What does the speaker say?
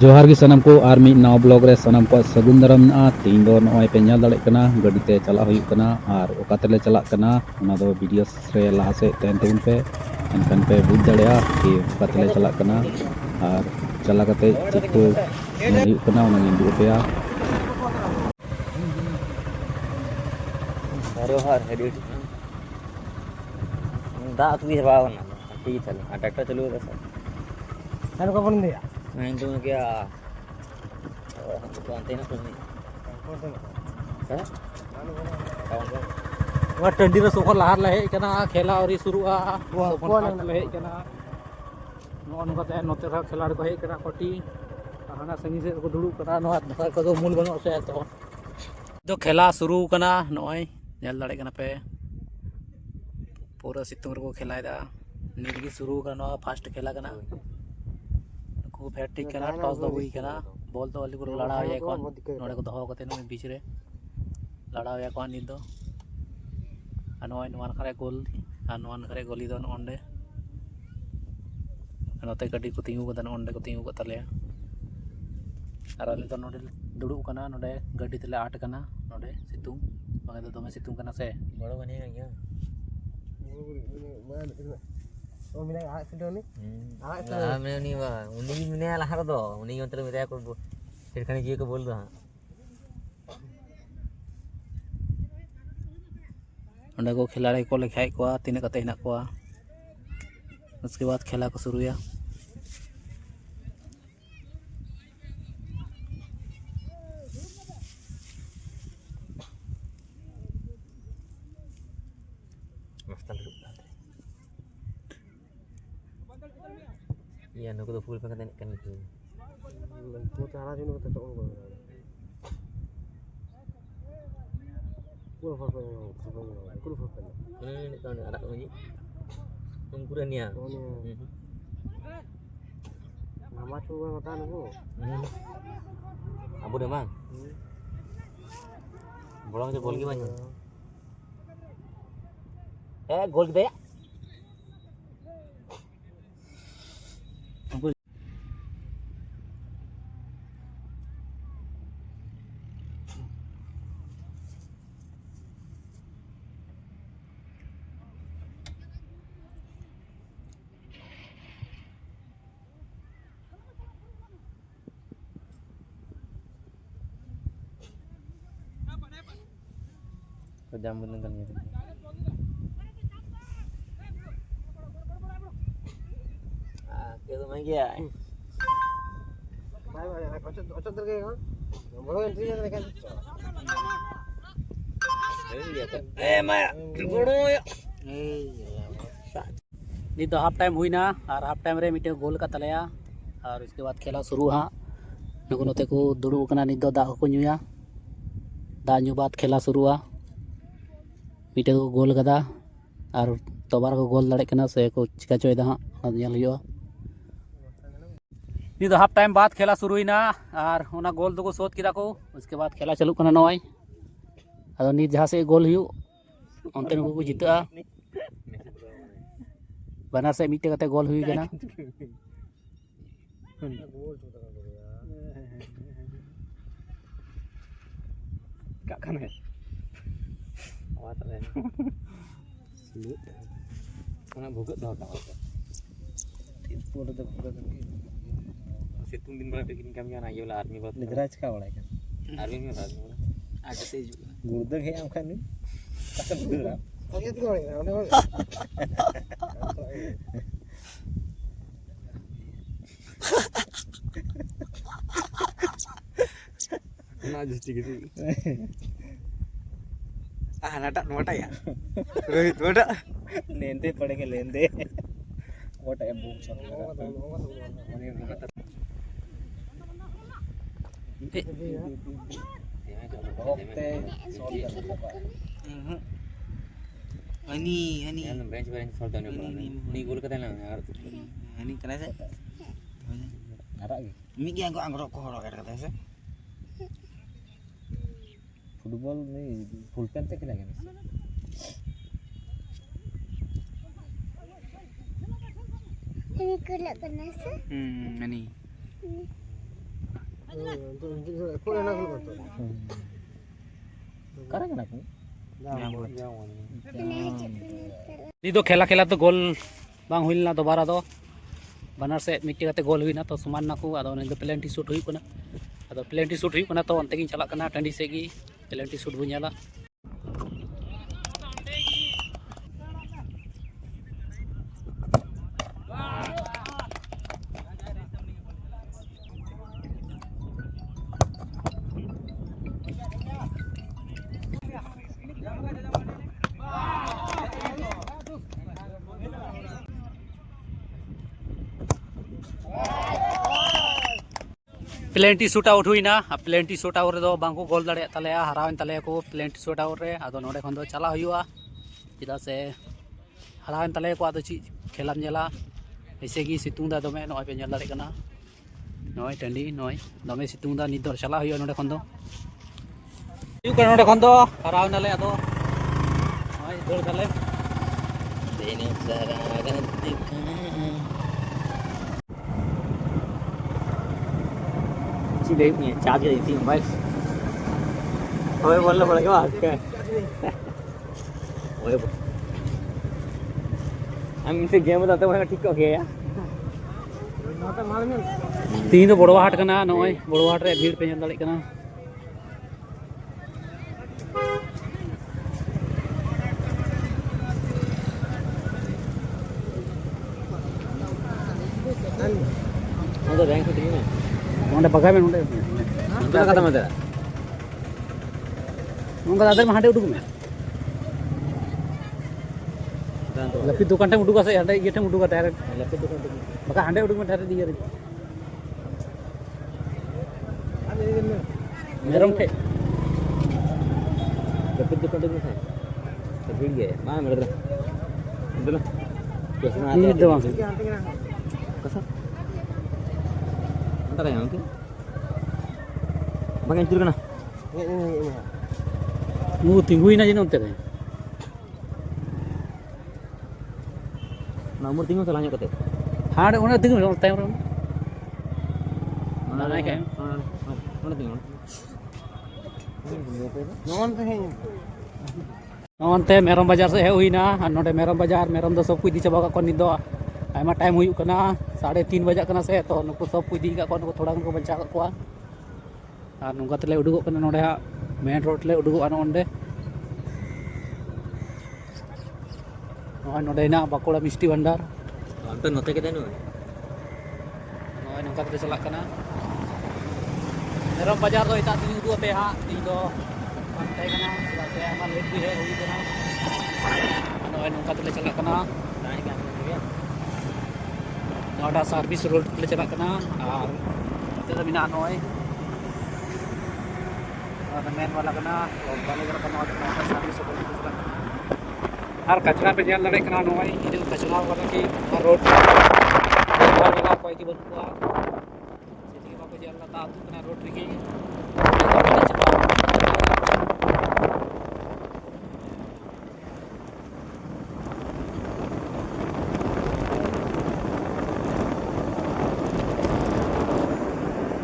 जोहार गी सनम को आर मी नाव ब्लॉग रे सनम को सगुन दाराम ना तीन दो नॉय पे ñal दाड़े कना गाड़ी ते चला हुई कना और ओका तेले चला कना ओना दो वीडियो रे लाहा से तहन तबुन पे एनखान पे बुझ दाड़ेया कि ओका तेले चला कना और चला कते चेक को ñel हुई कना ओना गिन दु पेया धरोहर हेडिट दाग भी हवा ना ठीक चल ट्रैक्टर चालू है sir Ano ka pun dia? मैं तो क्या तो अंते ना कुछ नहीं sir Wah tadi na sokon lahar lahe kana khela ori surua sokon lahe kana non kate note ra khelar ko he kana koti hana sangi se ko dulu kana no at ko do mul bano se to do khela suru kana noi nyal dare kana pe pura situng ko khelai da nirgi suru kana fast khela kana को फैटिक kana toss दो हुई kana ball तो वाली को लड़ा हो जाए कौन नोड़े को दहो कते न बीच रे लड़ा हो कौन निद दो अनवाय नवान खरे गोल अनवान खरे गोली दो ओंडे नोते गड्डी को तिंगु कदन ओंडे को तिंगु कतले आर अले तो नोडे दुड़ु कना नोडे गड्डी तले आट कना नोडे सितुंग बगे तो दमे सितुंग कना से बड़ो बने गया ओ मिला आ सिदो नि आ मैं नहीं वा उन्हीं मैंने लहर दो उन्हीं अंतर में को फिर खाने जी को बोल दो ओंडे को खिलाड़ी को लेखाई को तीन कते हिना को उसके बाद खेला को शुरुया iya nuku tuh full pengen kan itu को चारा जुन को तो को फर ini tahun ada lagi ukuran ya nama coba mata nuku abu deh mang bolong aja gol gimana gol gitu ya jam bener kan gitu gitu main ya अच्छा तर गए बड़ो entry है लेकिन Maya, बड़ो नी तो हाफ टाइम हुई ना और हाफ टाइम रे मिटे गोल का तलया और उसके बाद खेला शुरू हाँ नुको नोते को दुड़ू कना नी दो दा को नुया दा नु बाद खेला शुरुआ मिटे को गोल कदा और तोबार को गोल दड़े कना से को चिका चोयदा हाँ ñel हुआ नी तो हाफ टाइम बाद खेला शुरू हुई ना और ओना गोल दो को शोध किदा को उसके बाद खेला चालू कना नय अदो नी जहां से गोल हुई अंते नुको को जीता बनार से मिटे कते गोल हुई कना क्या खाना है आवाज आ रहा है mana buka dah kau itu udah buka kan situng din mana bikin kami kan ayo lah army buat negara cika wala kan army में ada sih juga गुर्दे है हम खाने takkan bener oh iya tuh ना just gitu नाटक NOTA या Rohit NOTA लेंदे पड़ेंगे लेंदे what a boom shot ini bench soal tahun ini gol kata lah ini kena sih ngarak gitu miki yang anggrok kok kata sih football में full pant तक खेला गया ini kulak kena se ini Karena kenapa? नी तो खेला खेला तो गोल बांग हुईना दोबारा तो बानर से मिट्टी कते गोल हुईना तो समान ना को आदो ने प्लेंटी शूट हुई कना आदो प्लेंटी शूट हुई कना तो अंते गिन चला कना टंडी से गी प्लेंटी शूट बु नेला प्लेंटी शूट आउट हुईना प्लेंटी शूट आउट रे बांको गोल दाड़े तलेया हरावन तलेया को प्लेंटी शूट आउट रे आदो नोडे खन दो चला हुआ चिदा से हरावन तलेया को आदो ची खेलाम नेला ऐसे की सितुंग दा दमे नय पे नेल दाड़े कना नय टंडी नय दमे सितुंग दा निद चला हुआ नोडे खन दो यू कर नोडे खन दो हरावन तले आदो नय दौड़ तले देने जरा दिखा Dia punya charge di sini mobil. Mobil boleh boleh ke apa? Mobil. हम इनसे गेम बताते हैं ठीक हो गया यार तीन तो बड़वा हाट कना नय बड़वा हाट रे भीड़ पे नेल दाड़े कना तो रैंक से टीम है नोडे बगा में नोडे क्या खत्म है तेरा नोंगा दादर में हाटे उडुक में लपी दुकान टे उडुका से हाटे ये टे उडुका डायरेक्ट लपे दुकान बका हाटे उडुक में डायरेक्ट दिया रे मेरम टे लपे दुकान में है तो भीड़ गए मां मेरे इधर कैसे ना ये दवा कैसा अंतर है हमके बगैर चुर करना मु तिंगुई ना जिन उनते रे nomor tinggal salahnya kete हाट ओना तिंगु टाइम रे mana naik ya? mana tinggal नोनते मेरम बाजार से है हुईना नोडे मेरम बाजार मेरम दो सब को इदी चबा का कोन निदो आयमा टाइम हुई कना 3:30 बजे कना से तो नुको सब को इदी का कोन को थोड़ा को बंचा को और नुका तले उडुगो कना नोडे हा मेन रोड ले उडुगो आनो ओंडे नोडे ना बाकोड़ा मिष्टी भंडार अंतर नोते के देनो नोय नुका तले चला कना मेरम बाजार दो इता दिन उडुगो पे हा ती दो पंtai कना से आमा लेट भी है हुई कना नोय नुका तले चला कना नानी का अंदर नोडा सर्विस रोड ले चला कना और तेरा बिना नोय और मेन वाला कना और वाले जरा कना नोडा सर्विस रोड ले चला और कचरा पे जेल लड़े कना नोय इदे कचरा वाला की रोड वाला कोई की बनुआ सेती के बाको जेल ला ता कना रोड री